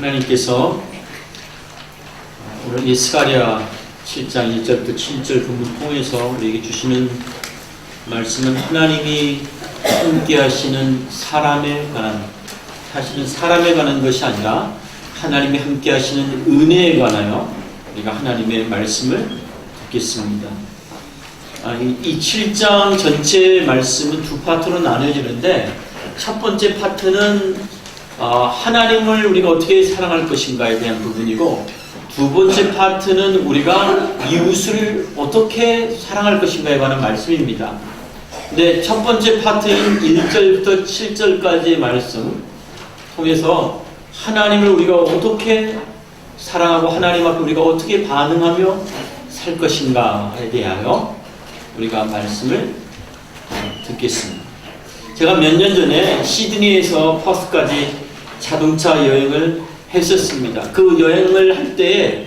하나님께서 오늘 이 스가랴 7장 1절부터 7절 본문 통해서 우리에게 주시는 말씀은 하나님이 함께 하시는 사람에 관한, 사실은 사람에 관한 것이 아니라 하나님이 함께 하시는 은혜에 관하여 우리가 하나님의 말씀을 듣겠습니다. 이 7장 전체 말씀은 두 파트로 나눠지는데, 첫 번째 파트는 하나님을 우리가 어떻게 사랑할 것인가에 대한 부분이고, 두 번째 파트는 우리가 이웃을 어떻게 사랑할 것인가에 관한 말씀입니다. 근데 첫 번째 파트인 1절부터 7절까지의 말씀 통해서 하나님을 우리가 어떻게 사랑하고 하나님 앞에 우리가 어떻게 반응하며 살 것인가에 대하여 우리가 말씀을 듣겠습니다. 제가 몇 년 전에 시드니에서 퍼스까지 자동차 여행을 했었습니다. 그 여행을 할 때에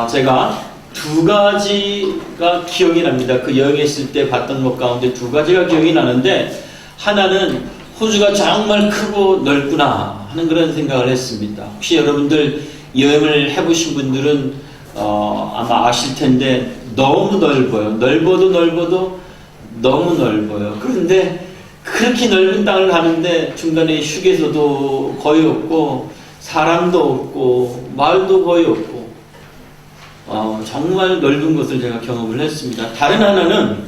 제가 두 가지가 기억이 납니다. 그 여행했을 때 봤던 것 가운데 두 가지가 기억이 나는데, 하나는 호주가 정말 크고 넓구나 하는 그런 생각을 했습니다. 혹시 여러분들 여행을 해보신 분들은 아마 아실 텐데 너무 넓어요. 넓어도 너무 넓어요. 그런데 그렇게 넓은 땅을 가는데 중간에 휴게소도 거의 없고 사람도 없고 마을도 거의 없고 정말 넓은 곳을 제가 경험을 했습니다. 다른 하나는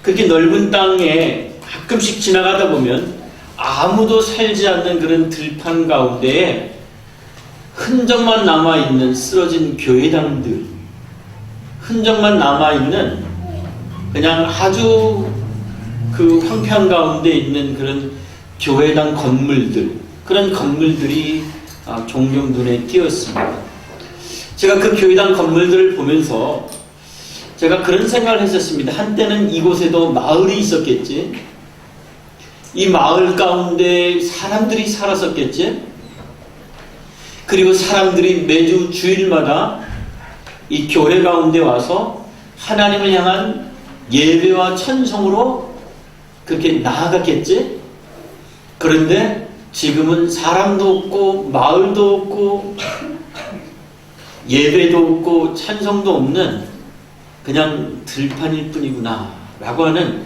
그렇게 넓은 땅에 가끔씩 지나가다 보면 아무도 살지 않는 그런 들판 가운데에 흔적만 남아있는 쓰러진 교회당들, 흔적만 남아있는 그냥 아주 그 황폐한 가운데 있는 그런 교회당 건물들, 그런 건물들이 종종 눈에 띄었습니다. 제가 그 교회당 건물들을 보면서 제가 그런 생각을 했었습니다. 한때는 이곳에도 마을이 있었겠지, 이 마을 가운데 사람들이 살았었겠지, 그리고 사람들이 매주 주일마다 이 교회 가운데 와서 하나님을 향한 예배와 찬송으로 그렇게 나아갔겠지. 그런데 지금은 사람도 없고 마을도 없고 예배도 없고 찬송도 없는 그냥 들판일 뿐이구나 라고 하는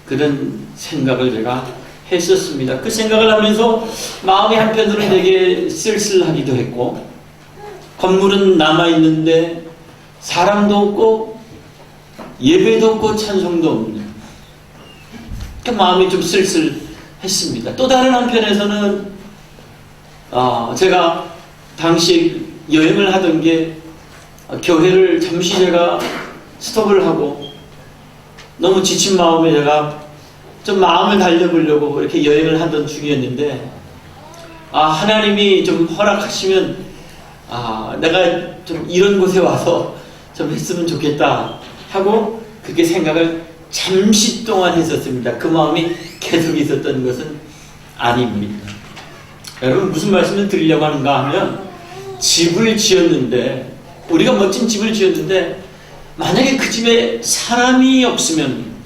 그런 생각을 제가 했었습니다. 그 생각을 하면서 마음이 한편으로는 되게 쓸쓸하기도 했고, 건물은 남아있는데 사람도 없고 예배도 없고 찬송도 없는, 그 마음이 좀 쓸쓸했습니다. 또 다른 한편에서는 제가 당시 여행을 하던 게 교회를 잠시 제가 스톱을 하고 너무 지친 마음에 제가 좀 마음을 달래보려고 이렇게 여행을 하던 중이었는데, 하나님이 좀 허락하시면 내가 좀 이런 곳에 와서 좀 했으면 좋겠다 하고 그렇게 생각을 잠시 동안 했었습니다. 그 마음이 계속 있었던 것은 아닙니다. 여러분, 무슨 말씀을 드리려고 하는가 하면, 집을 지었는데, 우리가 멋진 집을 지었는데 만약에 그 집에 사람이 없으면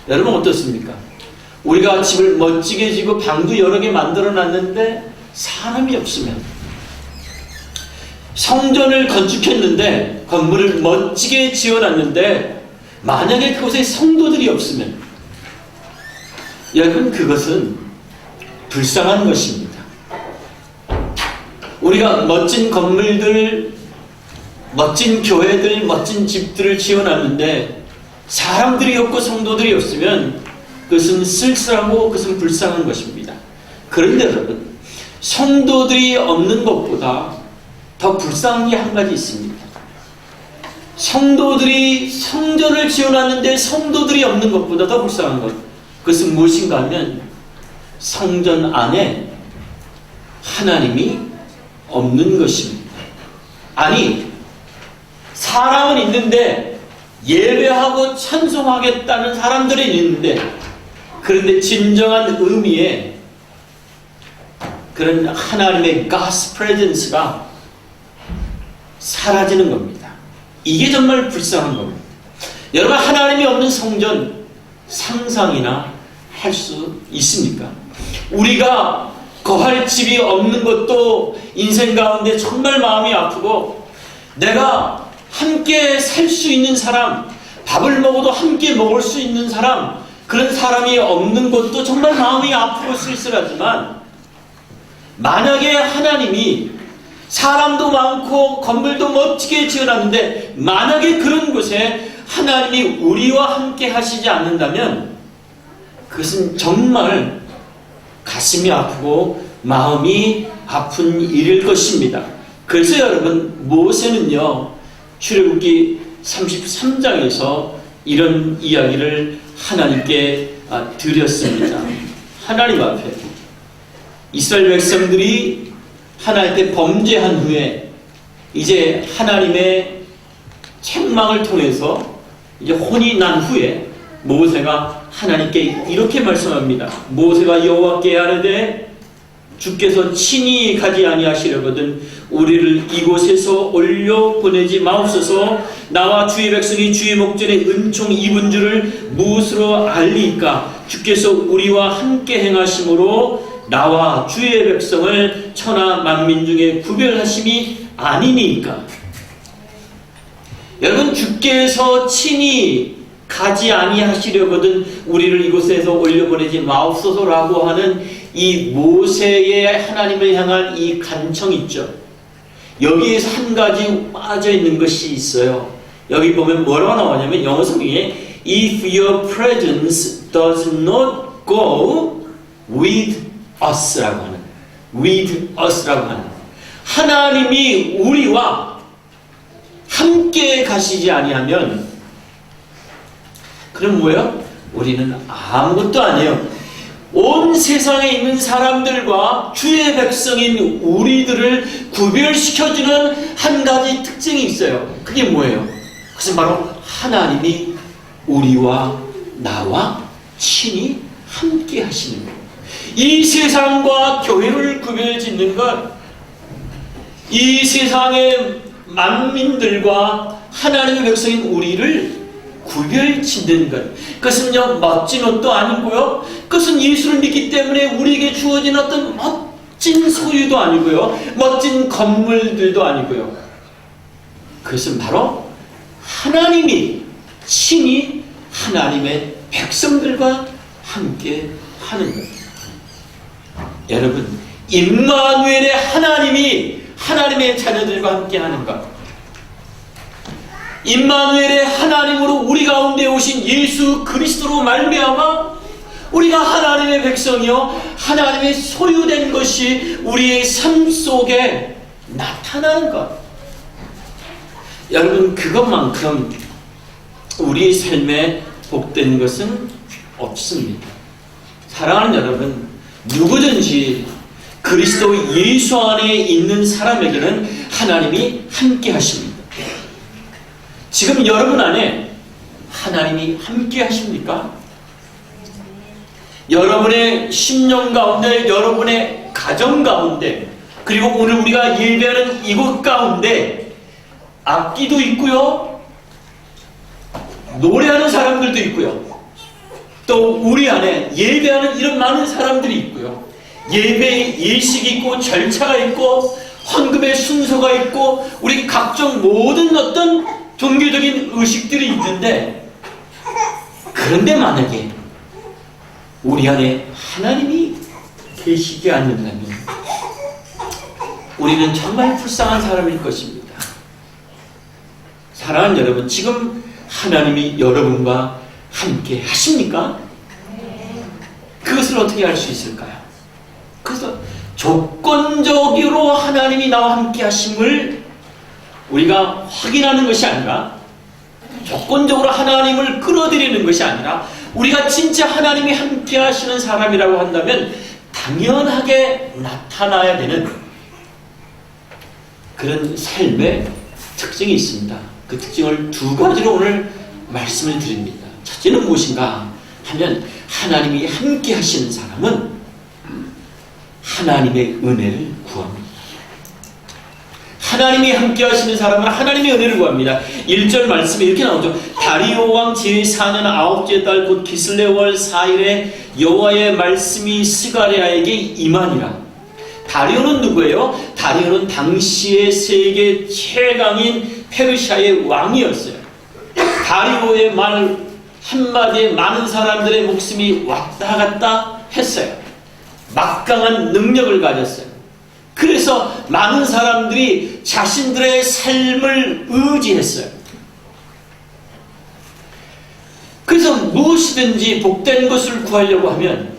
여러분 어떻습니까? 우리가 집을 멋지게 지고 방도 여러 개 만들어 놨는데 사람이 없으면, 성전을 건축했는데 건물을 멋지게 지어놨는데 만약에 그곳에 성도들이 없으면, 여러분 그것은 불쌍한 것입니다. 우리가 멋진 건물들, 멋진 교회들, 멋진 집들을 지어놨는데 사람들이 없고 성도들이 없으면 그것은 쓸쓸하고 그것은 불쌍한 것입니다. 그런데 여러분, 성도들이 없는 것보다 더 불쌍한 게 한 가지 있습니다. 성도들이 성전을 지어놨는데 성도들이 없는 것보다 더 불쌍한 것, 그것은 무엇인가 하면 성전 안에 하나님이 없는 것입니다. 아니, 사람은 있는데 예배하고 찬송하겠다는 사람들이 있는데, 그런데 진정한 의미의 그런 하나님의 God's presence가 사라지는 겁니다. 이게 정말 불쌍한 겁니다. 여러분, 하나님이 없는 성전 상상이나 할 수 있습니까? 우리가 거할 집이 없는 것도 인생 가운데 정말 마음이 아프고, 내가 함께 살 수 있는 사람, 밥을 먹어도 함께 먹을 수 있는 사람, 그런 사람이 없는 것도 정말 마음이 아프고 쓸쓸하지만, 만약에 하나님이 사람도 많고 건물도 멋지게 지어놨는데 만약에 그런 곳에 하나님이 우리와 함께 하시지 않는다면 그것은 정말 가슴이 아프고 마음이 아픈 일일 것입니다. 그래서 여러분, 모세는요, 출애굽기 33장에서 이런 이야기를 하나님께 드렸습니다. 하나님 앞에 이스라엘 백성들이 하나님께 범죄한 후에 이제 하나님의 책망을 통해서 이제 혼이 난 후에 모세가 하나님께 이렇게 말씀합니다. 모세가 여호와께 아뢰되 주께서 친히 가지 아니하시려거든 우리를 이곳에서 올려 보내지 마옵소서. 나와 주의 백성이 주의 목전에 은총 입은 줄을 무엇으로 알리까? 주께서 우리와 함께 행하심으로 나와 주의 백성을 천하 만민 중에 구별하심이 아니니까. 여러분, 주께서 친히 가지 아니하시려거든 우리를 이곳에서 올려보내지 마옵소서라고 하는 이 모세의 하나님을 향한 이 간청이 있죠. 여기에서 한 가지 빠져있는 것이 있어요. 여기 보면 뭐라고 나오냐면 영어 성경에 If your presence does not go with us라고 하는, with us라고 하는, 하나님이 우리와 함께 가시지 아니하면 그럼 뭐예요? 우리는 아무것도 아니에요. 온 세상에 있는 사람들과 주의 백성인 우리들을 구별시켜주는 한 가지 특징이 있어요. 그게 뭐예요? 그것은 바로 하나님이 우리와 나와 친히 함께 하시는 거예요. 이 세상과 교회를 구별짓는 것, 이 세상의 만민들과 하나님의 백성인 우리를 구별짓는 것. 그것은요, 멋진 옷도 아니고요, 그것은 예수를 믿기 때문에 우리에게 주어진 어떤 멋진 소유도 아니고요, 멋진 건물들도 아니고요. 그것은 바로 하나님이 친히 하나님의 백성들과 함께 하는 것. 여러분, 임마누엘의 하나님이 하나님의 자녀들과 함께 하는 것, 임마누엘의 하나님으로 우리 가운데 오신 예수 그리스도로 말미암아 우리가 하나님의 백성이요 하나님의 소유된 것이 우리의 삶 속에 나타나는 것. 여러분, 그것만큼 우리 삶에 복된 것은 없습니다. 사랑하는 여러분, 누구든지 그리스도 예수 안에 있는 사람에게는 하나님이 함께 하십니다. 지금 여러분 안에 하나님이 함께 하십니까? 여러분의 심령 가운데, 여러분의 가정 가운데, 그리고 오늘 우리가 예배하는 이곳 가운데 악기도 있고요, 노래하는 사람들도 있고요, 또 우리 안에 예배하는 이런 많은 사람들이 있고요, 예배의 예식이 있고 절차가 있고 헌금의 순서가 있고 우리 각종 모든 어떤 종교적인 의식들이 있는데, 그런데 만약에 우리 안에 하나님이 계시지 않는다면 우리는 정말 불쌍한 사람일 것입니다. 사랑하는 여러분, 지금 하나님이 여러분과 함께 하십니까? 그것을 어떻게 할 수 있을까요? 그래서 조건적으로 하나님이 나와 함께 하심을 우리가 확인하는 것이 아니라, 조건적으로 하나님을 끌어들이는 것이 아니라, 우리가 진짜 하나님이 함께 하시는 사람이라고 한다면 당연하게 나타나야 되는 그런 삶의 특징이 있습니다. 그 특징을 두 가지로 오늘 말씀을 드립니다. 첫째는 무엇인가 하면, 하나님이 함께 하시는 사람은 하나님의 은혜를 구합니다. 하나님이 함께 하시는 사람은 하나님의 은혜를 구합니다. 1절 말씀에 이렇게 나오죠. 다리오 왕 제4년 9째 달 곧 기슬레월 4일에 여호와의 말씀이 스가랴에게 임하니라. 다리오는 누구예요? 다리오는 당시의 세계 최강인 페르시아의 왕이었어요. 다리오의 말 한마디에 많은 사람들의 목숨이 왔다 갔다 했어요. 막강한 능력을 가졌어요. 그래서 많은 사람들이 자신들의 삶을 의지했어요. 그래서 무엇이든지 복된 것을 구하려고 하면,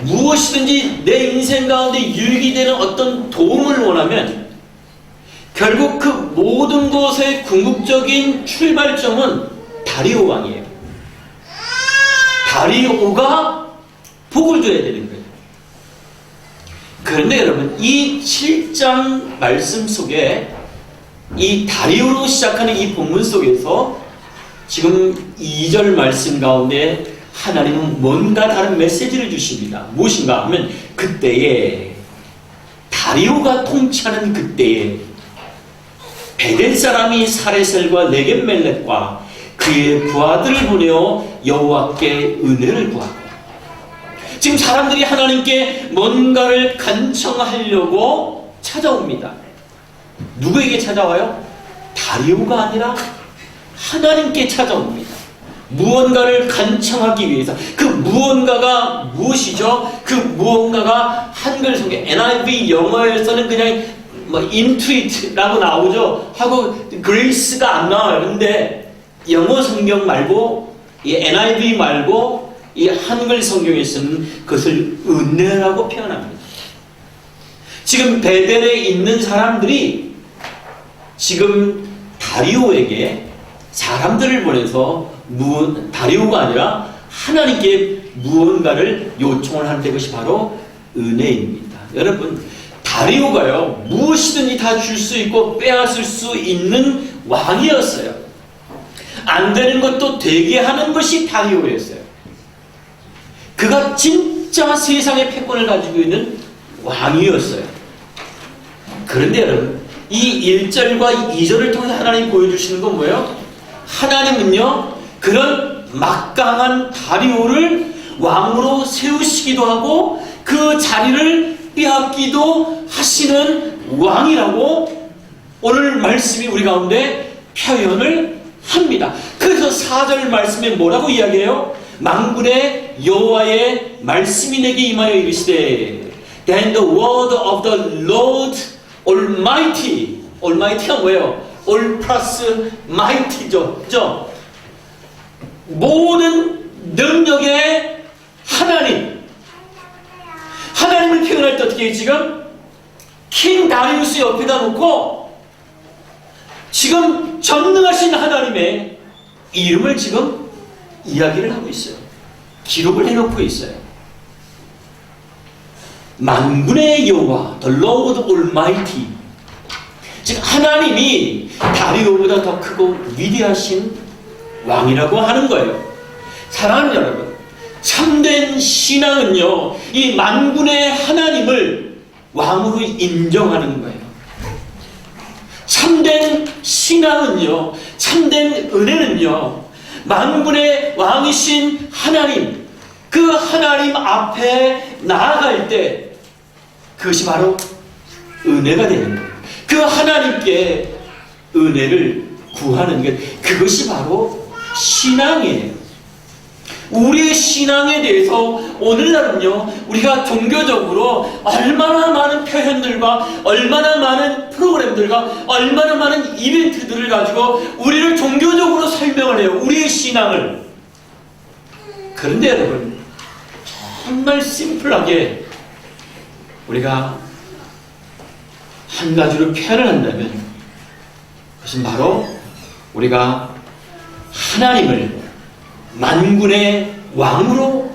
무엇이든지 내 인생 가운데 유익이 되는 어떤 도움을 원하면, 결국 그 모든 것의 궁극적인 출발점은 다리오 왕이에요. 다리오가 복을 줘야 되는 거예요. 그런데 여러분, 이 7장 말씀 속에 이 다리오로 시작하는 이 본문 속에서 지금 2절 말씀 가운데 하나님은 뭔가 다른 메시지를 주십니다. 무엇인가 하면, 그때에, 다리오가 통치하는 그때에 베델 사람이 사레셀과 네겝멜렉과 그의 부하들을 보내어 여호와께 은혜를 구하고, 지금 사람들이 하나님께 뭔가를 간청하려고 찾아옵니다. 누구에게 찾아와요? 다리오가 아니라 하나님께 찾아옵니다. 무언가를 간청하기 위해서. 그 무언가가 무엇이죠? 그 무언가가 한글 성경 NIV 영어에서는 그냥 intuit라고 나오죠. 하고 grace가 안 나와요. 근데 영어 성경 말고 이 NIV 말고 이 한글 성경에서는 그것을 은혜라고 표현합니다. 지금 베델에 있는 사람들이 지금 다리오에게 사람들을 보내서 다리오가 아니라 하나님께 무언가를 요청을 하는 것이 바로 은혜입니다. 여러분, 다리오가요, 무엇이든지 다 줄 수 있고 빼앗을 수 있는 왕이었어요. 안 되는 것도 되게 하는 것이 다리오였어요. 그가 진짜 세상의 패권을 가지고 있는 왕이었어요. 그런데 여러분, 이 1절과 2절을 통해서 하나님이 보여주시는 건 뭐예요? 하나님은요, 그런 막강한 다리오를 왕으로 세우시기도 하고 그 자리를 빼앗기도 하시는 왕이라고 오늘 말씀이 우리 가운데 표현을 합니다. 그래서 4절 말씀에 뭐라고 이야기해요? 만군의 여호와의 말씀이 내게 임하여 이르시되, Then the word of the Lord Almighty. Almighty가 뭐예요? All plus mighty죠. 그죠? 모든 능력의 하나님. 하나님을 표현할 때 어떻게 해요? 지금 킹 다리우스 옆에다 놓고 지금 전능하신 하나님의 이름을 지금 이야기를 하고 있어요. 기록을 해놓고 있어요. 만군의 여호와, the Lord Almighty. 즉 하나님이 다리오보다 더 크고 위대하신 왕이라고 하는 거예요. 사랑하는 여러분, 참된 신앙은요, 이 만군의 하나님을 왕으로 인정하는 거예요. 참된 신앙은요, 참된 은혜는요, 만군의 왕이신 하나님, 그 하나님 앞에 나아갈 때 그것이 바로 은혜가 되는 거예요. 그 하나님께 은혜를 구하는 것, 그것이 바로 신앙이에요. 우리의 신앙에 대해서 오늘날은요, 우리가 종교적으로 얼마나 많은 표현들과 얼마나 많은 프로그램들과 얼마나 많은 이벤트들을 가지고 우리를 종교적으로 설명을 해요. 우리의 신앙을. 그런데 여러분, 정말 심플하게 우리가 한 가지로 표현을 한다면 그것은 바로 우리가 하나님을 만군의 왕으로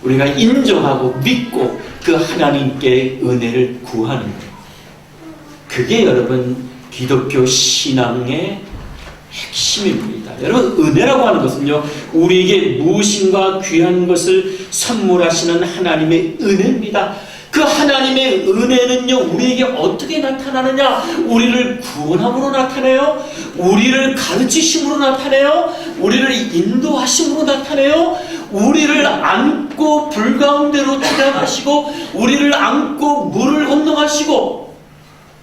우리가 인정하고 믿고 그 하나님께 은혜를 구하는 거예요. 그게 여러분 기독교 신앙의 핵심입니다. 여러분, 은혜라고 하는 것은요, 우리에게 무엇인가 귀한 것을 선물하시는 하나님의 은혜입니다. 그 하나님의 은혜는요, 우리에게 어떻게 나타나느냐? 우리를 구원함으로 나타내요. 우리를 가르치심으로 나타내요. 우리를 인도하심으로 나타내요. 우리를 안고 불 가운데로 들어가시고 우리를 안고 물을 건너가시고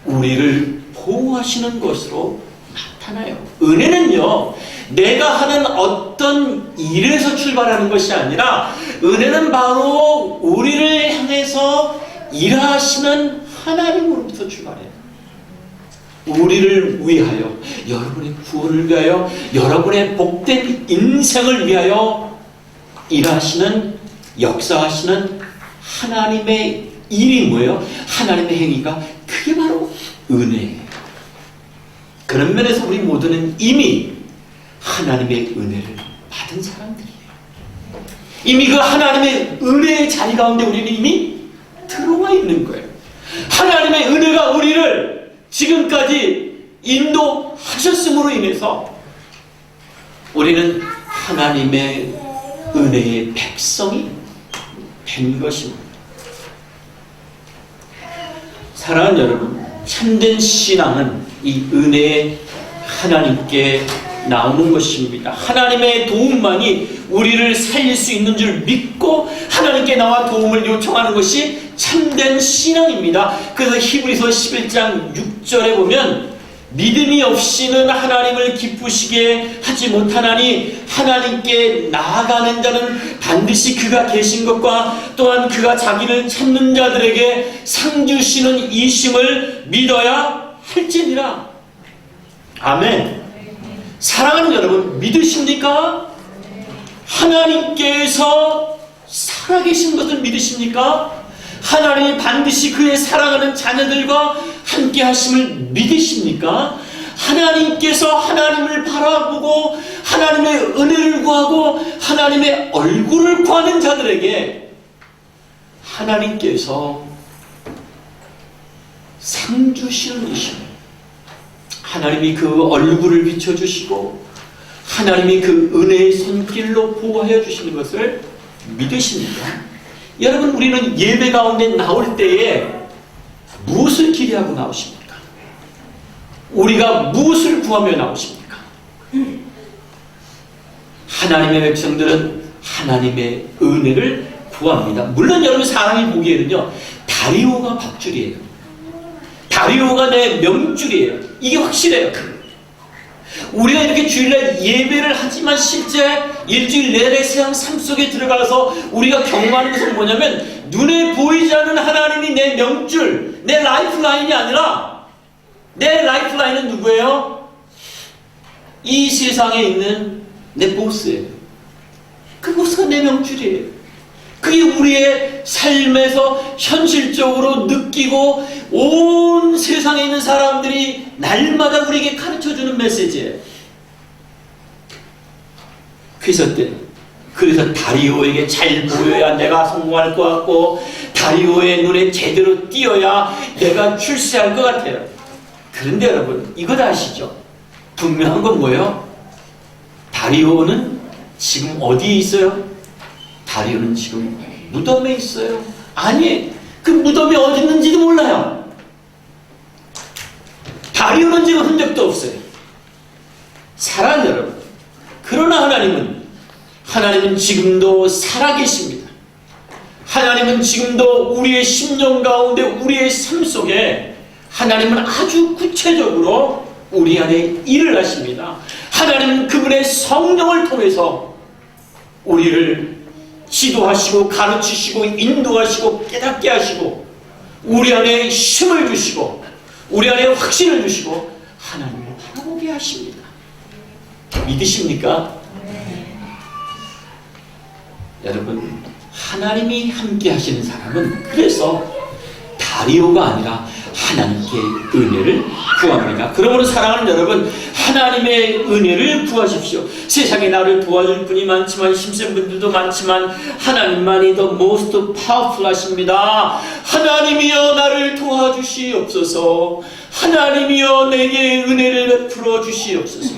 우리를 보호하시는 것으로 나타나요. 은혜는요, 내가 하는 어떤 일에서 출발하는 것이 아니라 은혜는 바로 우리를 향해서 일하시는 하나님으로부터 출발해요. 우리를 위하여, 여러분의 구원을 위하여, 여러분의 복된 인생을 위하여 일하시는, 역사하시는 하나님의 일이 뭐예요? 하나님의 행위가 그게 바로 은혜예요. 그런 면에서 우리 모두는 이미 하나님의 은혜를 받은 사람들이에요. 이미 그 하나님의 은혜의 자리 가운데 우리는 이미 들어와 있는 거예요. 하나님의 은혜가 우리를 지금까지 인도하셨음으로 인해서 우리는 하나님의 은혜의 백성이 된 것입니다. 사랑하는 여러분, 참된 신앙은 이 은혜의 하나님께 나오는 것입니다. 하나님의 도움만이 우리를 살릴 수 있는 줄 믿고 하나님께 나와 도움을 요청하는 것이 참된 신앙입니다. 그래서 히브리서 11장 6절에 보면 믿음이 없이는 하나님을 기쁘시게 하지 못하나니 하나님께 나아가는 자는 반드시 그가 계신 것과 또한 그가 자기를 찾는 자들에게 상 주시는 이심을 믿어야 할지니라. 아멘. 사랑하는 여러분, 믿으십니까? 하나님께서 살아계신 것을 믿으십니까? 하나님이 반드시 그의 사랑하는 자녀들과 함께 하심을 믿으십니까? 하나님께서 하나님을 바라보고 하나님의 은혜를 구하고 하나님의 얼굴을 구하는 자들에게 하나님께서 상 주시는 이심, 하나님이 그 얼굴을 비춰주시고 하나님이 그 은혜의 손길로 보호하여 주시는 것을 믿으십니까? 여러분, 우리는 예배 가운데 나올 때에 무엇을 기대하고 나오십니까? 우리가 무엇을 구하며 나오십니까? 하나님의 백성들은 하나님의 은혜를 구합니다. 물론 여러분, 사람이 보기에는요, 다리오가 밥줄이에요. 다리오가 내 명줄이에요. 이게 확실해요. 우리가 이렇게 주일날 예배를 하지만 실제 일주일 내내 세상 삶 속에 들어가서 우리가 경험하는 것은 뭐냐면 눈에 보이지 않는 하나님이 내 명줄, 내 라이프라인이 아니라 내 라이프라인은 누구예요? 이 세상에 있는 내 보스예요. 그 보스가 내 명줄이에요. 그게 우리의 삶에서 현실적으로 느끼고 온 세상에 있는 사람들이 날마다 우리에게 가르쳐주는 메시지예요. 그래서 다리오에게 잘 보여야 내가 성공할 것 같고 다리오의 눈에 제대로 띄어야 내가 출세할 것 같아요. 그런데 여러분, 이거 다 아시죠? 분명한 건 뭐예요? 다리오는 지금 어디에 있어요? 다리오는 지금 무덤에 있어요. 아니, 그 무덤이 어디 있는지도 몰라요. 다리오는 지금 흔적도 없어요. 사랑하는 여러분, 그러나 하나님은 지금도 살아계십니다. 하나님은 지금도 우리의 심령 가운데 우리의 삶 속에 하나님은 아주 구체적으로 우리 안에 일을 하십니다. 하나님은 그분의 성령을 통해서 우리를 지도하시고 가르치시고 인도하시고 깨닫게 하시고 우리 안에 힘을 주시고 우리 안에 확신을 주시고 하나님을 바라보게 하십니다. 믿으십니까? 여러분, 하나님이 함께 하시는 사람은 그래서 다리오가 아니라 하나님께 은혜를 구합니다. 그러므로 사랑하는 여러분, 하나님의 은혜를 구하십시오. 세상에 나를 도와줄 분이 많지만 힘센 분들도 많지만 하나님만이 the most powerful 하십니다. 하나님이여 나를 도와주시옵소서. 하나님이여 내게 은혜를 베풀어 주시옵소서.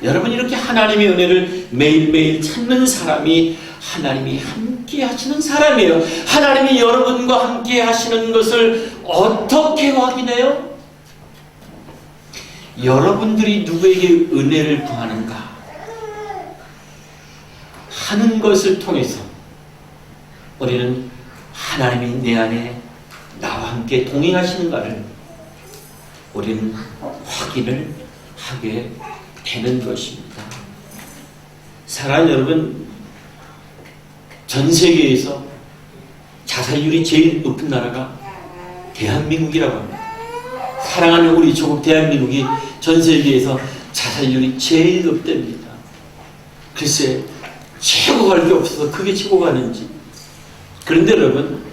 여러분, 이렇게 하나님의 은혜를 매일매일 찾는 사람이 하나님이 함께 하시는 사람이에요. 하나님이 여러분과 함께 하시는 것을 어떻게 확인해요? 여러분들이 누구에게 은혜를 구하는가? 하는 것을 통해서 우리는 하나님이 내 안에 나와 함께 동행하시는가를 우리는 확인을 하게 되는 것입니다. 사랑하는 여러분, 전 세계에서 자살률이 제일 높은 나라가 대한민국이라고 합니다. 사랑하는 우리 조국 대한민국이 전 세계에서 자살률이 제일 높답니다. 글쎄, 최고가 할 게 없어서 그게 최고가 하는지. 그런데 여러분,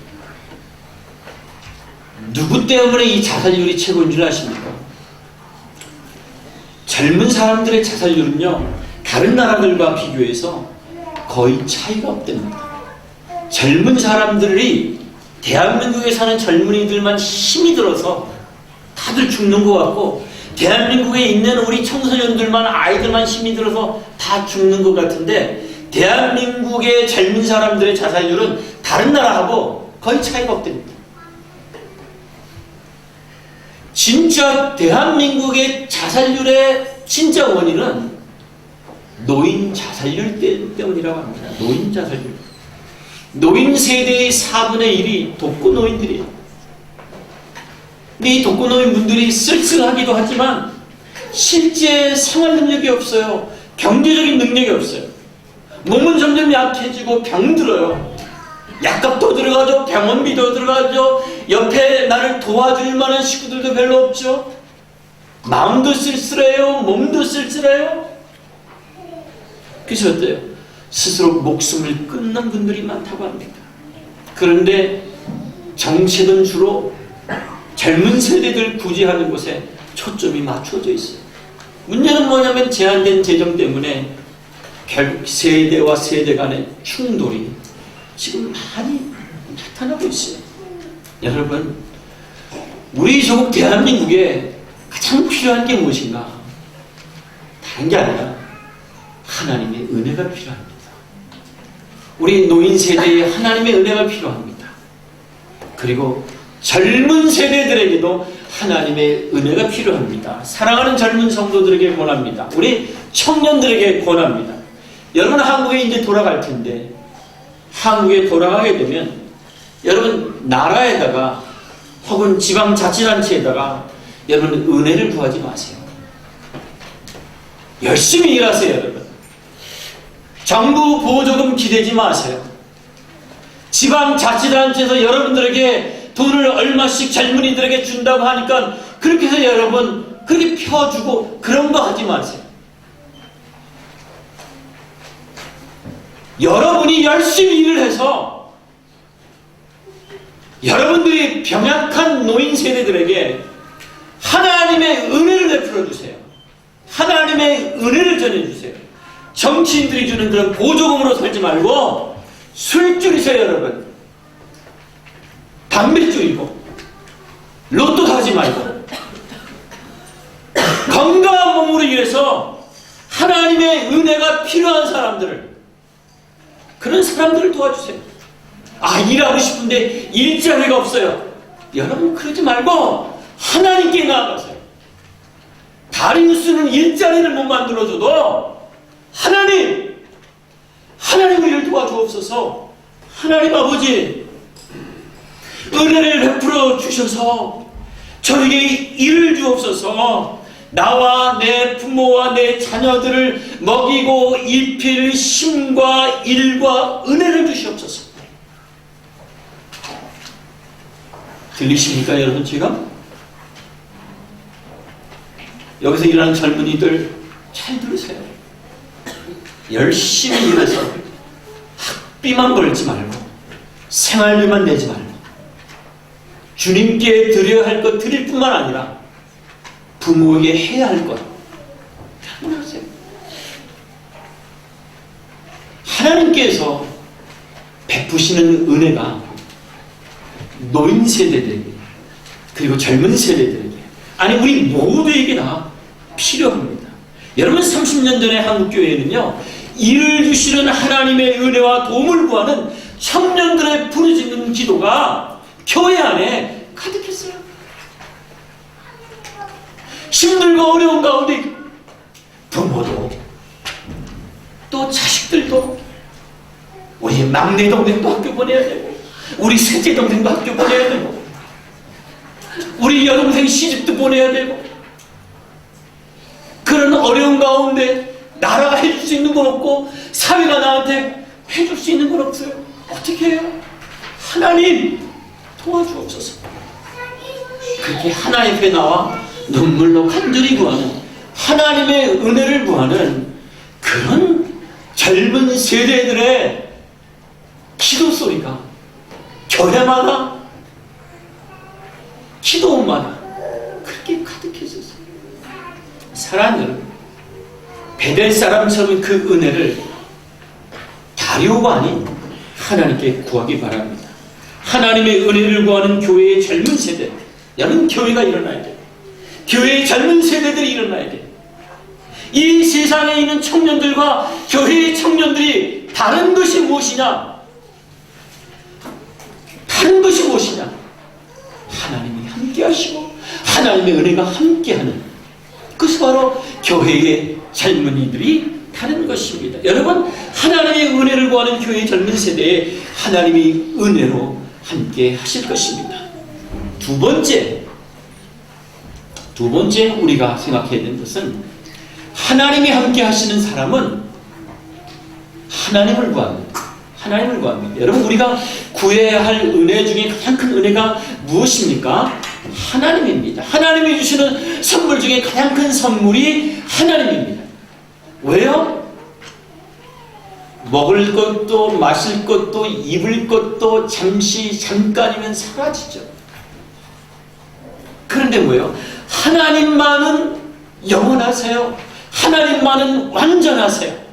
누구 때문에 이 자살률이 최고인 줄 아십니까? 젊은 사람들의 자살률은요, 다른 나라들과 비교해서 거의 차이가 없답니다. 젊은 사람들이 대한민국에 사는 젊은이들만 힘이 들어서 다들 죽는 것 같고, 대한민국에 있는 우리 청소년들만, 아이들만 힘이 들어서 다 죽는 것 같은데, 대한민국의 젊은 사람들의 자살률은 다른 나라하고 거의 차이가 없답니다. 진짜 대한민국의 자살률의 진짜 원인은 노인 자살률 때문이라고 합니다. 노인 자살률. 노인 세대의 4분의 1이 독거노인들이에요. 근데 이 독거노인 분들이 쓸쓸하기도 하지만 실제 생활 능력이 없어요. 경제적인 능력이 없어요. 몸은 점점 약해지고 병들어요. 약값도 들어가죠. 병원비도 들어가죠. 옆에 나를 도와줄 만한 식구들도 별로 없죠. 마음도 쓸쓸해요. 몸도 쓸쓸해요. 그래서 어때요? 스스로 목숨을 끊는 분들이 많다고 합니다. 그런데 정책은 주로 젊은 세대들 구제하는 곳에 초점이 맞춰져 있어요. 문제는 뭐냐면 제한된 재정 때문에 결국 세대와 세대 간의 충돌이 지금 많이 나타나고 있어요. 여러분, 우리 조국 대한민국에 가장 필요한 게 무엇인가? 다른 게 아니라 하나님의 은혜가 필요합니다. 우리 노인 세대에 하나님의 은혜가 필요합니다. 그리고 젊은 세대들에게도 하나님의 은혜가 필요합니다. 사랑하는 젊은 성도들에게 권합니다. 우리 청년들에게 권합니다. 여러분, 한국에 이제 돌아갈 텐데, 한국에 돌아가게 되면 여러분, 나라에다가 혹은 지방자치단체에다가 여러분 은혜를 구하지 마세요. 열심히 일하세요. 여러분, 정부 보조금 기대지 마세요. 지방자치단체에서 여러분들에게 돈을 얼마씩 젊은이들에게 준다고 하니까 그렇게 해서 여러분 그렇게 펴주고 그런 거 하지 마세요. 여러분이 열심히 일을 해서 여러분들이 병약한 노인 세대들에게 하나님의 은혜를 베풀어 주세요. 하나님의 은혜를 전해주세요. 정치인들이 주는 그런 보조금으로 살지 말고 술 줄이세요. 여러분, 담배 줄이고 로또 사지 말고 건강한 몸으로 일해서 하나님의 은혜가 필요한 사람들을, 그런 사람들을 도와주세요. 아, 일하고 싶은데 일자리가 없어요. 여러분, 그러지 말고 하나님께 나아가세요. 다리우스는 일자리를 못 만들어줘도 하나님 우리를 도와주옵소서. 하나님 아버지, 은혜를 베풀어 주셔서 저에게 일을 주옵소서. 나와 내 부모와 내 자녀들을 먹이고 입힐 힘과 일과 은혜를 주시옵소서. 들리십니까 여러분? 지금 여기서 일하는 젊은이들 잘 들으세요. 열심히 일해서 학비만 벌지 말고 생활비만 내지 말고 주님께 드려야 할 것 드릴 뿐만 아니라 부모에게 해야 할 것 하세요. 하나님께서 베푸시는 은혜가 노인 세대들에게, 그리고 젊은 세대들에게, 아니 우리 모두에게 다 필요합니다. 여러분, 30년 전에 한국교회에는요, 일을 주시는 하나님의 은혜와 도움을 구하는 청년들의 부르짖는 기도가 교회 안에 가득했어요. 힘들고 어려운 가운데 부모도 또 자식들도 우리 막내 동생도 학교 보내야 되고, 우리 셋째 동생도 학교 보내야 되고, 우리 여동생 시집도 보내야 되고, 그런 어려운 가운데 나라가 해줄 수 있는 건 없고 사회가 나한테 해줄 수 있는 건 없어요. 어떻게 해요? 하나님 도와주옵소서. 그렇게 하나님 앞에 나와 눈물로 간절히 구하는, 하나님의 은혜를 구하는 그런 젊은 세대들의 기도 소리가 교회마다, 기도원마다 그렇게 가득했었어요. 사랑하는 여러분, 베델 사람처럼 그 은혜를 다리오가 아닌 하나님께 구하기 바랍니다. 하나님의 은혜를 구하는 교회의 젊은 세대, 여러분, 교회가 일어나야 돼요. 교회의 젊은 세대들이 일어나야 돼요. 이 세상에 있는 청년들과 교회의 청년들이 다른 것이 무엇이냐? 다른 것이 무엇이냐? 하나님이 함께 하시고 하나님의 은혜가 함께하는, 그것이 바로 교회의 젊은이들이 다른 것입니다. 여러분, 하나님의 은혜를 구하는 교회의 젊은 세대에 하나님이 은혜로 함께 하실 것입니다. 두 번째 우리가 생각해야 되는 것은, 하나님이 함께 하시는 사람은 하나님을 구합니다. 하나님을 구합니다. 여러분, 우리가 구해야 할 은혜 중에 가장 큰 은혜가 무엇입니까? 하나님입니다. 하나님이 주시는 선물 중에 가장 큰 선물이 하나님입니다. 왜요? 먹을 것도 마실 것도 입을 것도 잠깐이면 사라지죠. 그런데 뭐예요? 하나님만은 영원하세요. 하나님만은 완전하세요.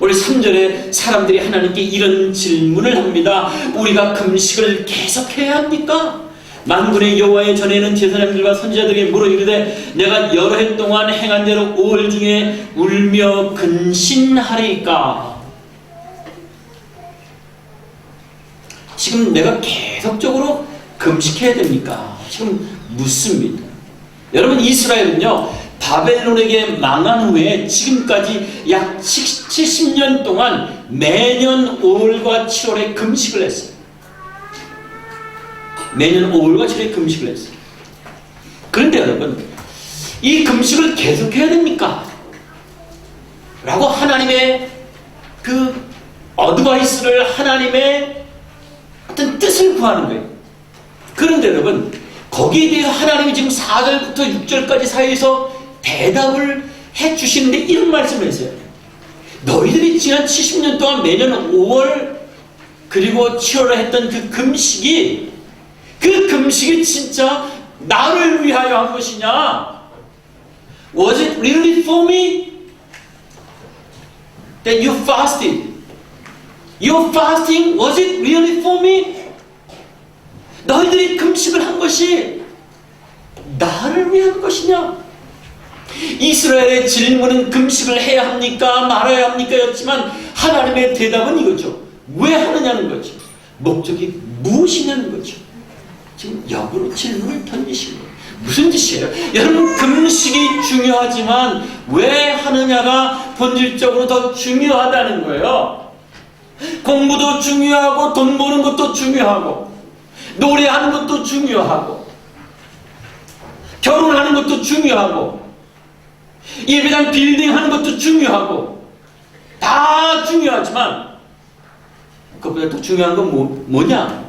오늘 3절에 사람들이 하나님께 이런 질문을 합니다. 우리가 금식을 계속해야 합니까? 만군의 여호와의 전에는 제사장들과 선지자들에게 물어 이르되 내가 여러 해 동안 행한 대로 5월 중에 울며 근신하리까? 지금 내가 계속적으로 금식해야 됩니까? 지금 묻습니다. 여러분, 이스라엘은요, 바벨론에게 망한 후에 지금까지 약 70년 동안 매년 5월과 7월에 금식을 했어요. 매년 5월과 7월에 금식을 했어요. 그런데 여러분, 이 금식을 계속해야 됩니까? 라고 하나님의 그 어드바이스를, 하나님의 어떤 뜻을 구하는 거예요. 그런데 여러분, 거기에 대해 하나님이 지금 4절부터 6절까지 사이에서 대답을 해주시는데 이런 말씀을 했어요. 너희들이 지난 70년 동안 매년 5월 그리고 7월에 했던 그 금식이 진짜 나를 위하여 한 것이냐? Was it really for me that you fasted? Your fasting, was it really for me? 너희들이 금식을 한 것이 나를 위한 것이냐? 이스라엘의 질문은 금식을 해야 합니까? 말아야 합니까? 였지만 하나님의 대답은 이거죠. 왜 하느냐는 거죠. 목적이 무엇이냐는 거죠. 지금 역으로 질문을 던지신 거예요. 무슨 뜻이에요? 여러분, 금식이 중요하지만 왜 하느냐가 본질적으로 더 중요하다는 거예요. 공부도 중요하고 돈 버는 것도 중요하고 노래하는 것도 중요하고 결혼하는 것도 중요하고 예배당 빌딩하는 것도 중요하고 다 중요하지만 그것보다 더 중요한 건 뭐냐?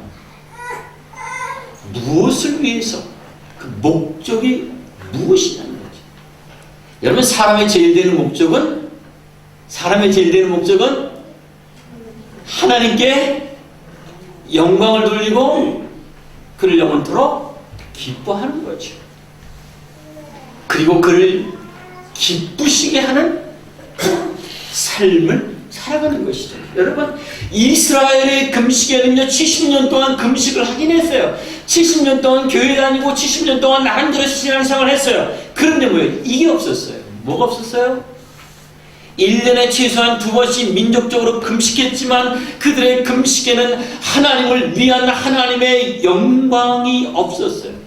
무엇을 위해서? 그 목적이 무엇이냐는 거죠. 여러분, 사람의 제일 되는 목적은 하나님께 영광을 돌리고 그를 영원토록 기뻐하는 거죠. 그리고 그를 기쁘시게 하는 삶을 살아가는 것이죠. 여러분, 이스라엘의 금식에는요 70년 동안 금식을 하긴 했어요. 70년 동안 교회 다니고 70년 동안 나름대로 신앙생활을 했어요. 그런데 뭐예요? 이게 없었어요. 뭐가 없었어요? 1년에 최소한 2번씩 민족적으로 금식했지만 그들의 금식에는 하나님을 위한 하나님의 영광이 없었어요.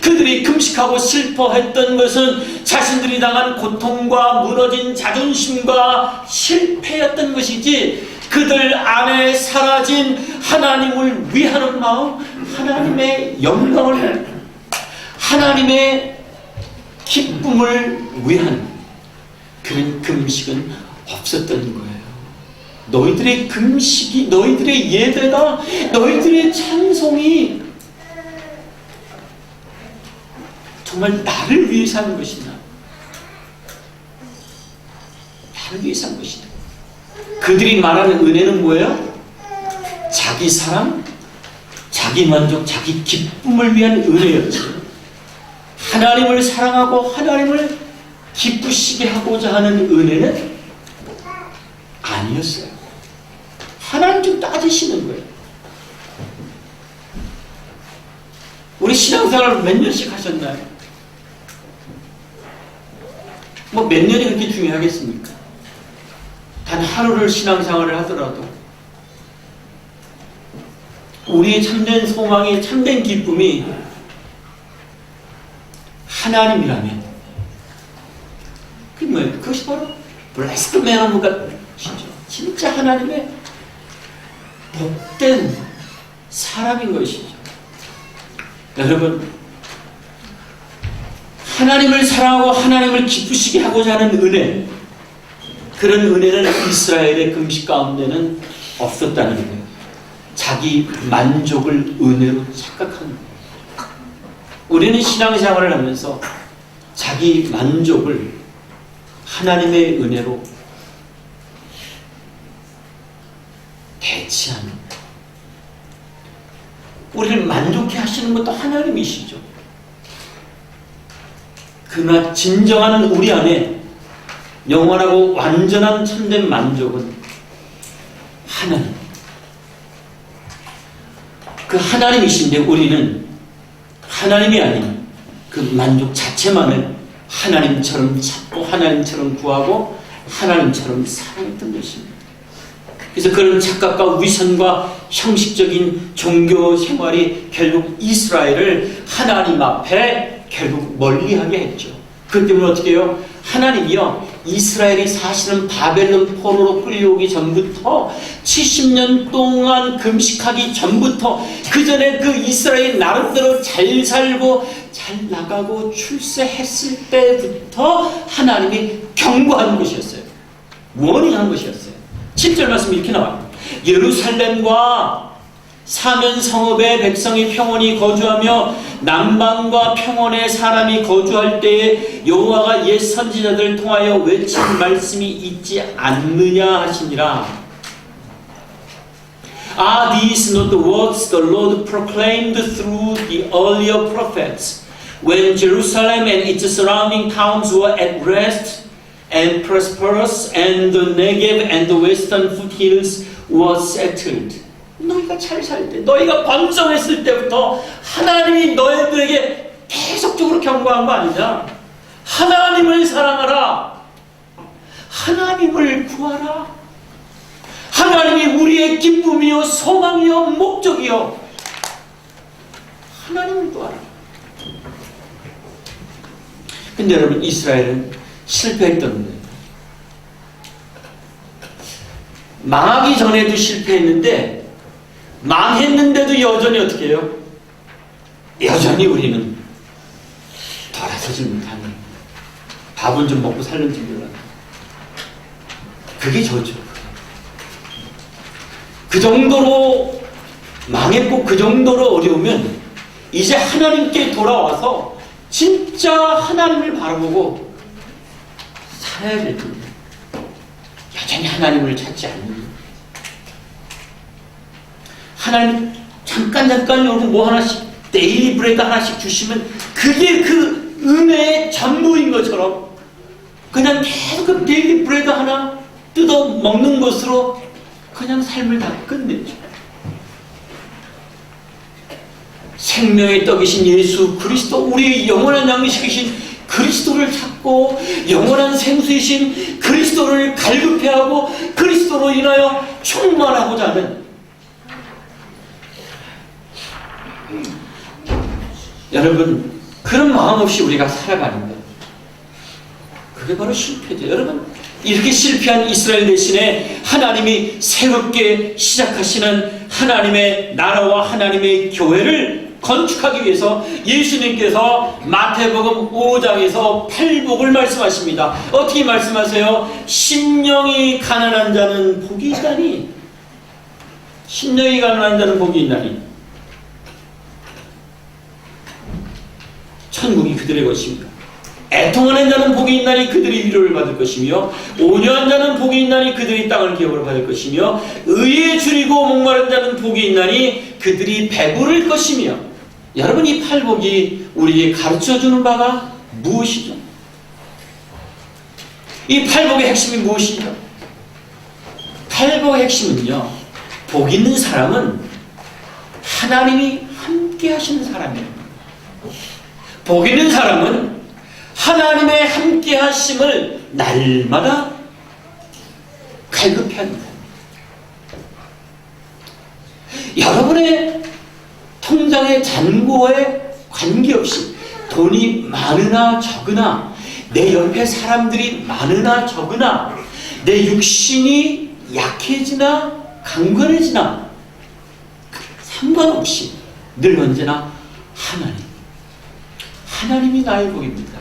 그들이 금식하고 슬퍼했던 것은 자신들이 당한 고통과 무너진 자존심과 실패였던 것이지 그들 안에 사라진 하나님을 위하는 마음, 하나님의 영광을, 하나님의 기쁨을 위한 그런 금식은 없었던 거예요. 너희들의 금식이, 너희들의 예배가, 너희들의 찬송이 정말 나를 위해서 하는 것이냐? 나를 위해서 하는 것이다. 그들이 말하는 은혜는 뭐예요? 자기 사랑, 자기 만족, 자기 기쁨을 위한 은혜였지. 하나님을 사랑하고 하나님을 기쁘시게 하고자 하는 은혜는 아니었어요. 하나님 좀 따지시는 거예요. 우리 신앙생활 몇 년씩 하셨나요? 뭐 몇 년이 그렇게 중요하겠습니까? 단 하루를 신앙생활을 하더라도 우리의 참된 소망이, 참된 기쁨이 하나님이라면 그게 뭐예요? 그것이 바로 blessed man of God이죠. 진짜 하나님의 복된 사람인 것이죠. 여러분, 하나님을 사랑하고 하나님을 기쁘시게 하고자 하는 은혜, 그런 은혜는 이스라엘의 금식 가운데는 없었다는 거예요. 자기 만족을 은혜로 착각하는 거예요. 우리는 신앙생활을 하면서 자기 만족을 하나님의 은혜로 대체하는 거예요. 우리를 만족해 하시는 것도 하나님이시죠. 그러나 진정한 우리 안에 영원하고 완전한 참된 만족은 하나님. 그 하나님이신데 우리는 하나님이 아닌 그 만족 자체만을 하나님처럼 찾고 하나님처럼 구하고 하나님처럼 사랑했던 것입니다. 그래서 그런 착각과 위선과 형식적인 종교 생활이 결국 이스라엘을 하나님 앞에 결국 멀리하게 했죠. 그렇기 때문에 어떻게 해요? 하나님이요, 이스라엘이 사실은 바벨론 포로로 끌려오기 전부터 70년 동안 금식하기 전부터 그 전에 그 이스라엘 나름대로 잘 살고 잘 나가고 출세했을 때부터 하나님이 경고하는 것이었어요. 원인하는 것이었어요. 7절 말씀이 이렇게 나와요. 예루살렘과 사면 성읍에 백성이 평온히 거주하며 남방과 평원에 사람이 거주할 때에 여호와가 옛 선지자들 통하여 외친 말씀이 있지 않느냐 하시니라. Are these not the words the Lord proclaimed through the earlier prophets when Jerusalem and its surrounding towns were at rest and prosperous and the Negev and the western foothills were settled? 너희가 잘 살 때, 너희가 번성했을 때부터 하나님이 너희들에게 계속적으로 경고한 거 아니냐? 하나님을 사랑하라. 하나님을 구하라. 하나님이 우리의 기쁨이요 소망이요 목적이요. 하나님을 구하라. 근데 여러분, 이스라엘은 실패했던 거예요. 망하기 전에도 실패했는데 망했는데도 여전히 어떻게 해요? 여전히 우리는 돌아서지 못하는, 밥은 좀 먹고 살는지 몰라. 그게 저죠. 그 정도로 망했고 그 정도로 어려우면 이제 하나님께 돌아와서 진짜 하나님을 바라보고 살아야 될 텐데 여전히 하나님을 찾지 않는, 하나님 잠깐 여러분 뭐 하나씩 데일리 브레드 하나씩 주시면 그게 그 은혜의 전부인 것처럼 그냥 계속 그 데일리 브레드 하나 뜯어 먹는 것으로 그냥 삶을 다 끝내죠. 생명의 떡이신 예수 그리스도, 우리의 영원한 양식이신 그리스도를 찾고 영원한 생수이신 그리스도를 갈급해하고 그리스도로 인하여 충만하고자 하는, 여러분 그런 마음 없이 우리가 살아가는 것, 그게 바로 실패죠. 여러분, 이렇게 실패한 이스라엘 대신에 하나님이 새롭게 시작하시는 하나님의 나라와 하나님의 교회를 건축하기 위해서 예수님께서 마태복음 5장에서 팔복을 말씀하십니다. 어떻게 말씀하세요? 심령이 가난한 자는 복이 있다니. 심령이 가난한 자는 복이 있나니. 천국이 그들의 것입니다. 애통하는 자는 복이 있나니 그들이 위로를 받을 것이며, 온유한 자는 복이 있나니 그들이 땅을 기업으로 받을 것이며, 의에 줄이고 목마른 자는 복이 있나니 그들이 배부를 것이며. 여러분, 이 팔복이 우리에게 가르쳐주는 바가 무엇이죠? 이 팔복의 핵심이 무엇이죠? 팔복의 핵심은요, 복 있는 사람은 하나님이 함께 하시는 사람이에요. 복 있는 사람은 하나님의 함께 하심을 날마다 갈급해 합니다. 여러분의 통장의 잔고에 관계없이 돈이 많으나 적으나, 내 옆에 사람들이 많으나 적으나, 내 육신이 약해지나 강건해지나 상관없이 늘 언제나 하나님이 나의 복입니다.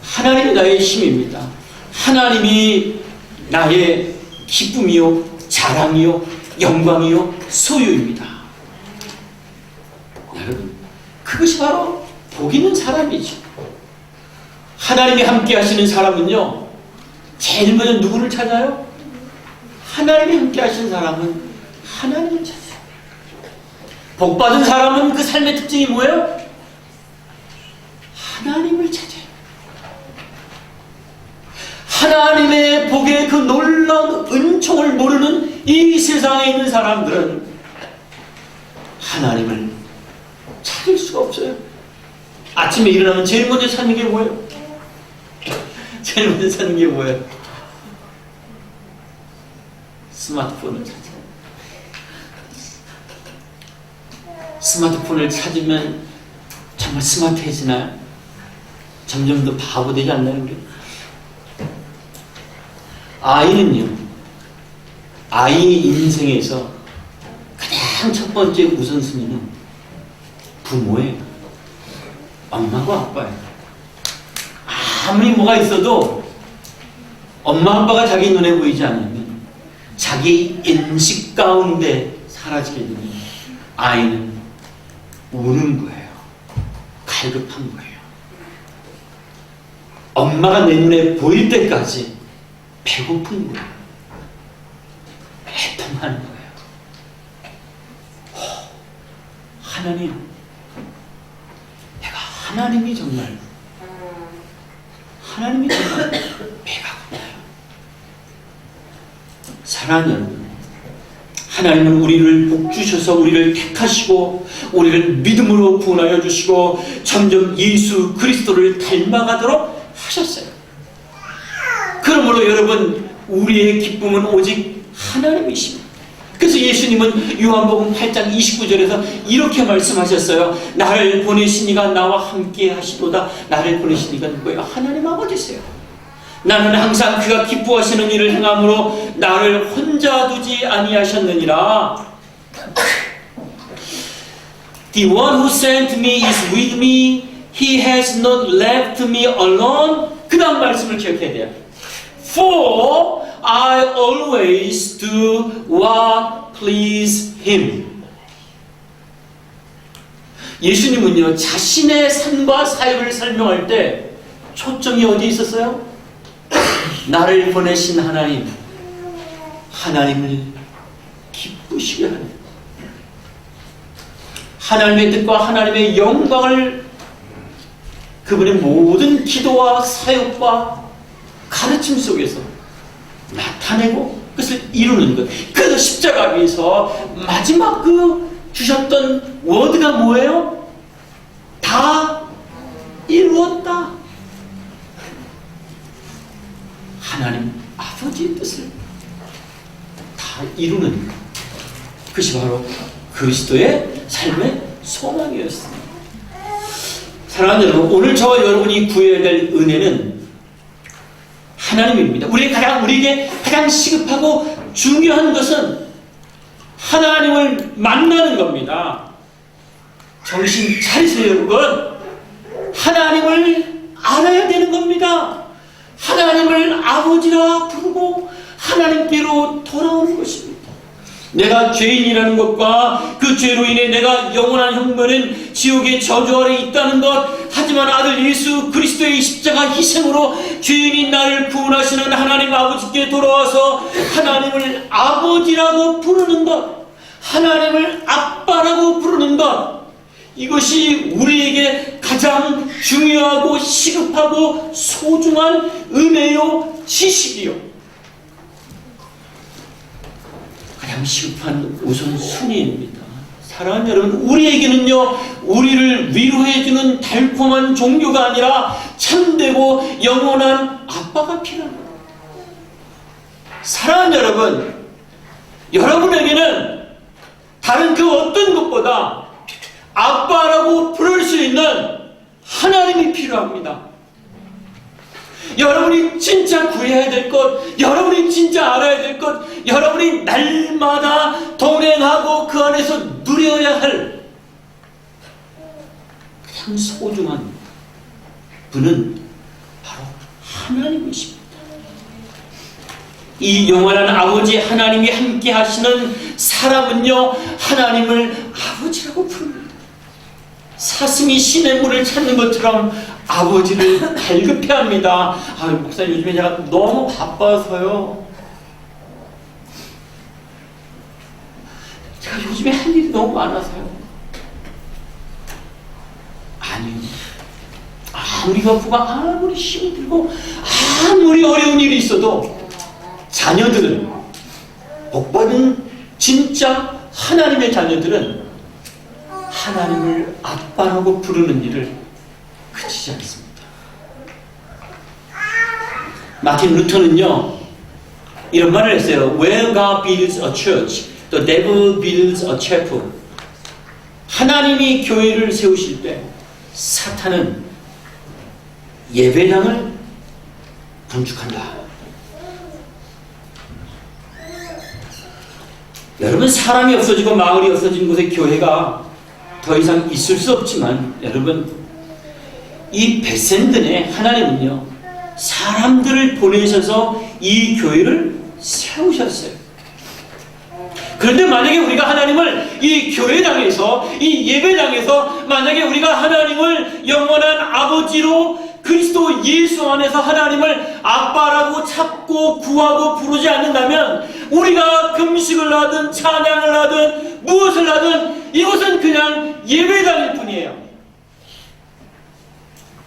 하나님이 나의 힘입니다. 하나님이 나의 기쁨이요, 자랑이요, 영광이요, 소유입니다. 여러분, 그것이 바로 복 있는 사람이죠. 하나님이 함께 하시는 사람은요, 제일 먼저 누구를 찾아요? 하나님이 함께 하시는 사람은 하나님을 찾아요. 복 받은 사람은 그 삶의 특징이 뭐예요? 하나님을 찾아요. 하나님의 복의 그 놀라운 은총을 모르는 이 세상에 있는 사람들은 하나님을 찾을 수가 없어요. 아침에 일어나면 제일 먼저 찾는 게 뭐예요? 제일 먼저 찾는 게 뭐예요? 스마트폰을 찾아요. 스마트폰을 찾으면 정말 스마트해지나요? 점점 더 바보 되지 않나요? 아이는요, 아이의 인생에서 가장 첫 번째 우선순위는 부모예요. 엄마고 아빠예요. 아무리 뭐가 있어도 엄마 아빠가 자기 눈에 보이지 않으면, 자기 인식 가운데 사라지게 되면 아이는 우는 거예요. 갈급한 거예요. 엄마가 내 눈에 보일 때까지 배고픈 거예요. 애통하는 거예요. 하나님, 하나님이 정말 배가 고파요. 사랑하는 여러분, 하나님은 우리를 복 주셔서 우리를 택하시고 우리를 믿음으로 구원하여 주시고 점점 예수 그리스도를 닮아가도록 하셨어요. 그러므로 여러분, 우리의 기쁨은 오직 하나님이십니다. 그래서 예수님은 요한복음 8장 29절에서 이렇게 말씀하셨어요. 나를 보내신 이가 나와 함께 하시도다. 나를 보내신 이가 누구예요? 하나님 아버지세요. 나는 항상 그가 기뻐하시는 일을 행함으로 나를 혼자 두지 아니하셨느니라. The one who sent me is with me. He has not left me alone. 그 다음 말씀을 기억해야 돼요. For I always do what please Him. 예수님은요, 자신의 삶과 사역을 설명할 때 초점이 어디에 있었어요? 나를 보내신 하나님을 기쁘시게 하는, 하나님의 뜻과 하나님의 영광을 그분의 모든 기도와 사역과 가르침 속에서 나타내고 그것을 이루는 것. 그래서 십자가 위에서 마지막 그 주셨던 워드가 뭐예요? 다 이루었다. 하나님 아버지의 뜻을 다 이루는 것. 그것이 바로 그리스도의 삶의 소망이었습니다. 사랑하는 여러분, 오늘 저와 여러분이 구해야 될 은혜는 하나님입니다. 우리에게 가장 시급하고 중요한 것은 하나님을 만나는 겁니다. 정신 차리세요, 여러분. 하나님을 알아야 되는 겁니다. 하나님을 아버지라 부르고 하나님께로 돌아오는 것입니다. 내가 죄인이라는 것과 그 죄로 인해 내가 영원한 형벌은 지옥의 저주 아래 있다는 것, 하지만 아들 예수 그리스도의 십자가 희생으로 죄인인 나를 구원하시는 하나님 아버지께 돌아와서 하나님을 아버지라고 부르는 것, 하나님을 아빠라고 부르는 것, 이것이 우리에게 가장 중요하고 시급하고 소중한 은혜요, 지식이요, 가장 시급한 우선순위입니다. 사랑하는 여러분, 우리에게는요, 우리를 위로해주는 달콤한 종교가 아니라 참되고 영원한 아빠가 필요합니다. 사랑하는 여러분, 여러분에게는 다른 그 어떤 것보다 아빠라고 부를 수 있는 하나님이 필요합니다. 여러분이 진짜 구해야 될 것, 여러분이 진짜 알아야 될 것, 여러분이 날마다 동행하고 그 안에서 누려야 할 가장 소중한 분은 바로 하나님이십니다. 이 영원한 아버지 하나님이 함께 하시는 사람은요, 하나님을 아버지라고 부릅니다. 사슴이 시냇물을 찾는 것처럼 아버지를 발급해합니다. 목사님, 요즘에 제가 너무 바빠서요. 제가 요즘에 할 일이 너무 많아서요. 아니요. 아무리 바쁘고 아무리 힘들고 아무리 어려운 일이 있어도 자녀들은, 복받은 진짜 하나님의 자녀들은 하나님을 아빠라고 부르는 일을 그치지 않습니다. 마틴 루터는요, 이런 말을 했어요. When God builds a church, the devil builds a chapel. 하나님이 교회를 세우실 때 사탄은 예배당을 건축한다. 여러분, 사람이 없어지고 마을이 없어진 곳에 교회가 더 이상 있을 수 없지만, 여러분, 이 베센든에 하나님은요, 사람들을 보내셔서 이 교회를 세우셨어요. 그런데 만약에 우리가 하나님을 이 교회당에서, 이 예배당에서 만약에 우리가 하나님을 영원한 아버지로 그리스도 예수 안에서 하나님을 아빠라고 찾고 구하고 부르지 않는다면, 우리가 금식을 하든 찬양을 하든 무엇을 하든 이것은 그냥 예배당일 뿐이에요.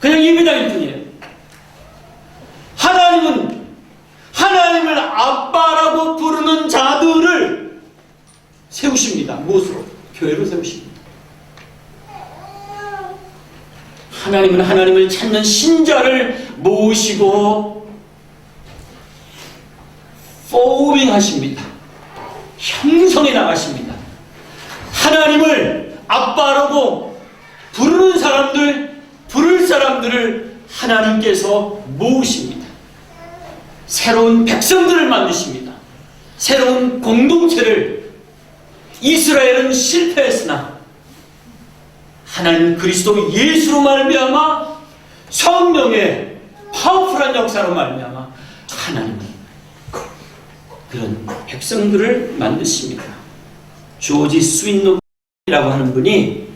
그냥 예배당일 뿐이에요. 하나님은 하나님을 아빠라고 부르는 자들을 세우십니다. 무엇으로? 교회로 세우십니다. 하나님은 하나님을 찾는 신자를 모으시고 포밍 하십니다. 형성해 나가십니다. 하나님을 아빠라고 부르는 사람들, 부를 사람들을 하나님께서 모으십니다. 새로운 백성들을 만드십니다. 새로운 공동체를. 이스라엘은 실패했으나 하나님 그리스도 예수로 말미암아 성령의 파워풀한 역사로 말미암아 하나님은 그런 백성들을 만드십니다. 조지 스윈노라고 하는 분이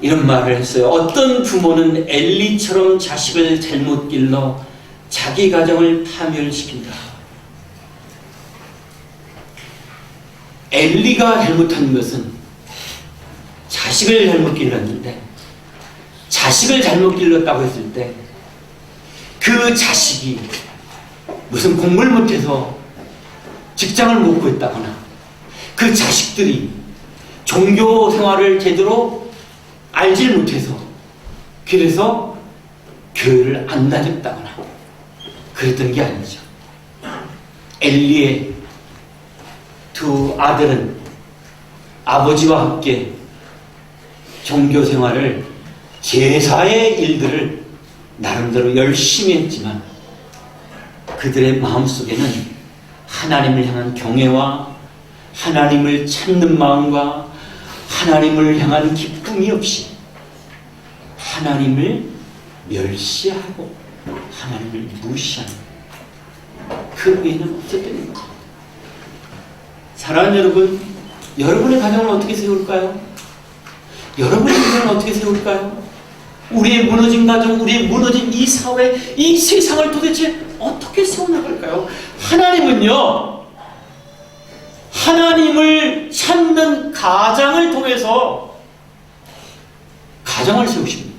이런 말을 했어요. 어떤 부모는 엘리처럼 자식을 잘못 길러 자기 가정을 파멸시킨다. 엘리가 잘못한 것은 자식을 잘못 길렀는데, 자식을 잘못 길렀다고 했을 때 그 자식이 무슨 공부를 못해서 직장을 못 구했다거나, 그 자식들이 종교 생활을 제대로 알질 못해서 그래서 교회를 안 다녔다거나 그랬던 게 아니죠. 엘리의 두 아들은 아버지와 함께 종교 생활을, 제사의 일들을 나름대로 열심히 했지만 그들의 마음속에는 하나님을 향한 경외와 하나님을 찾는 마음과 하나님을 향한 기쁨이 없이 하나님을 멸시하고 하나님을 무시하는 그 의는 없었다는 거죠. 사랑하는 여러분, 여러분의 가정을 어떻게 세울까요? 여러분의 인생을 어떻게 세울까요? 우리의 무너진 가정, 우리의 무너진 이 사회, 이 세상을 도대체 어떻게 세워나갈까요? 하나님은요, 하나님을 찾는 가장을 통해서 가정을 세우십니다.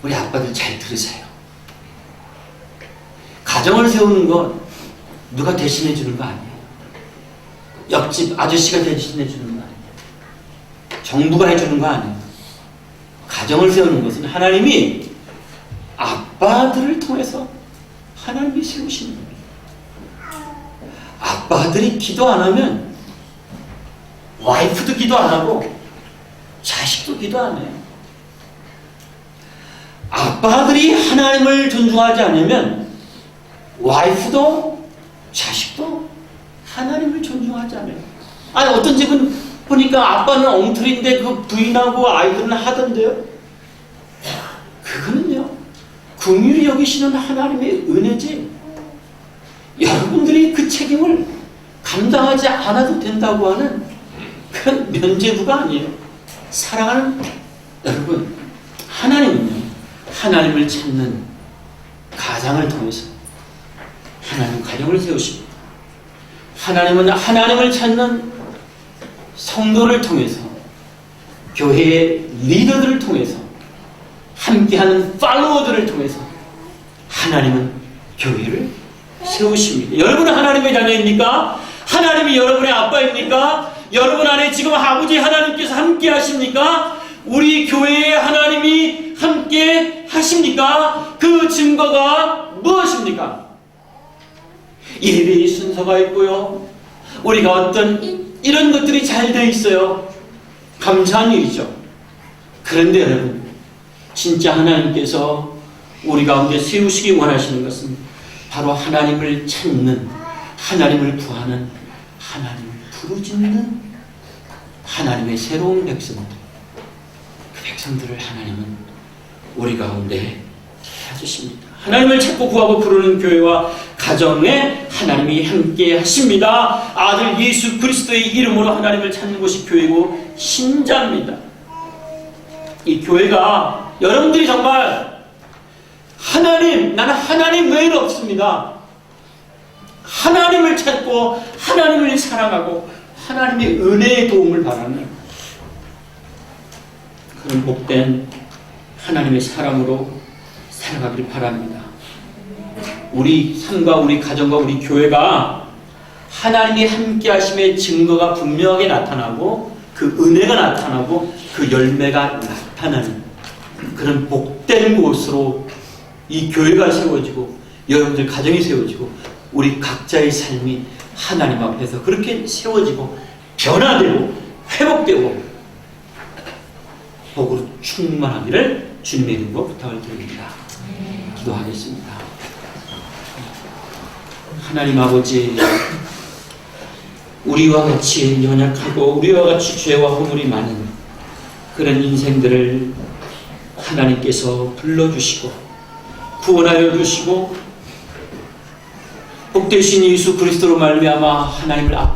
우리 아빠들 잘 들으세요. 가정을 세우는 건 누가 대신해 주는 거 아니에요. 옆집 아저씨가 대신해 주는 거 아니에요. 정부가 해주는 거 아니에요. 가정을 세우는 것은 하나님이 아빠들을 통해서 하나님이 세우시는 겁니다. 아빠들이 기도 안 하면 와이프도 기도 안 하고 자식도 기도 안 해요. 아빠들이 하나님을 존중하지 않으면 와이프도 자식도 하나님을 존중하지 않아요. 아니 어떤 집은 보니까 아빠는 엉터리인데 그 부인하고 아이들은 하던데요. 그거는요 긍휼히 여기시는 하나님의 은혜지 여러분들이 그 책임을 감당하지 않아도 된다고 하는 그런 면죄부가 아니에요. 사랑하는 여러분, 하나님은요 하나님을 찾는 가장을 통해서 하나님 가정을 세우십니다. 하나님은 하나님을 찾는 성도를 통해서 교회의 리더들을 통해서 함께하는 팔로워들을 통해서 하나님은 교회를 세우십니다. 여러분은 하나님의 자녀입니까? 하나님이 여러분의 아빠입니까? 여러분 안에 지금 아버지 하나님께서 함께 하십니까? 우리 교회에 하나님이 함께 하십니까? 그 증거가 무엇입니까? 예배의 순서가 있고요. 우리가 어떤 이런 것들이 잘 되어 있어요. 감사한 일이죠. 그런데 여러분, 진짜 하나님께서 우리 가운데 세우시기 원하시는 것은 바로 하나님을 찾는, 하나님을 구하는, 하나님을 부르짖는 하나님의 새로운 백성들. 그 백성들을 하나님은 우리 가운데 해주십니다. 하나님을 찾고 구하고 부르는 교회와 가정에 하나님이 함께 하십니다. 아들 예수 그리스도의 이름으로 하나님을 찾는 것이 교회고 신자입니다. 이 교회가 여러분들이 정말 하나님, 나는 하나님 외에는 없습니다. 하나님을 찾고 하나님을 사랑하고 하나님의 은혜의 도움을 바라는 그런 복된 하나님의 사람으로 살아가길 바랍니다. 우리 삶과 우리 가정과 우리 교회가 하나님이 함께 하심의 증거가 분명하게 나타나고 그 은혜가 나타나고 그 열매가 나타나는 그런 복된 곳으로 이 교회가 세워지고 여러분들 가정이 세워지고 우리 각자의 삶이 하나님 앞에서 그렇게 세워지고 변화되고 회복되고 복으로 충만하기를 주님의 이름으로 부탁을 드립니다. 기도하겠습니다. 하나님 아버지, 우리와 같이 연약하고 우리와 같이 죄와 허물이 많은 그런 인생들을 하나님께서 불러주시고 구원하여 주시고 복되신 예수 그리스도로 말미암아 하나님을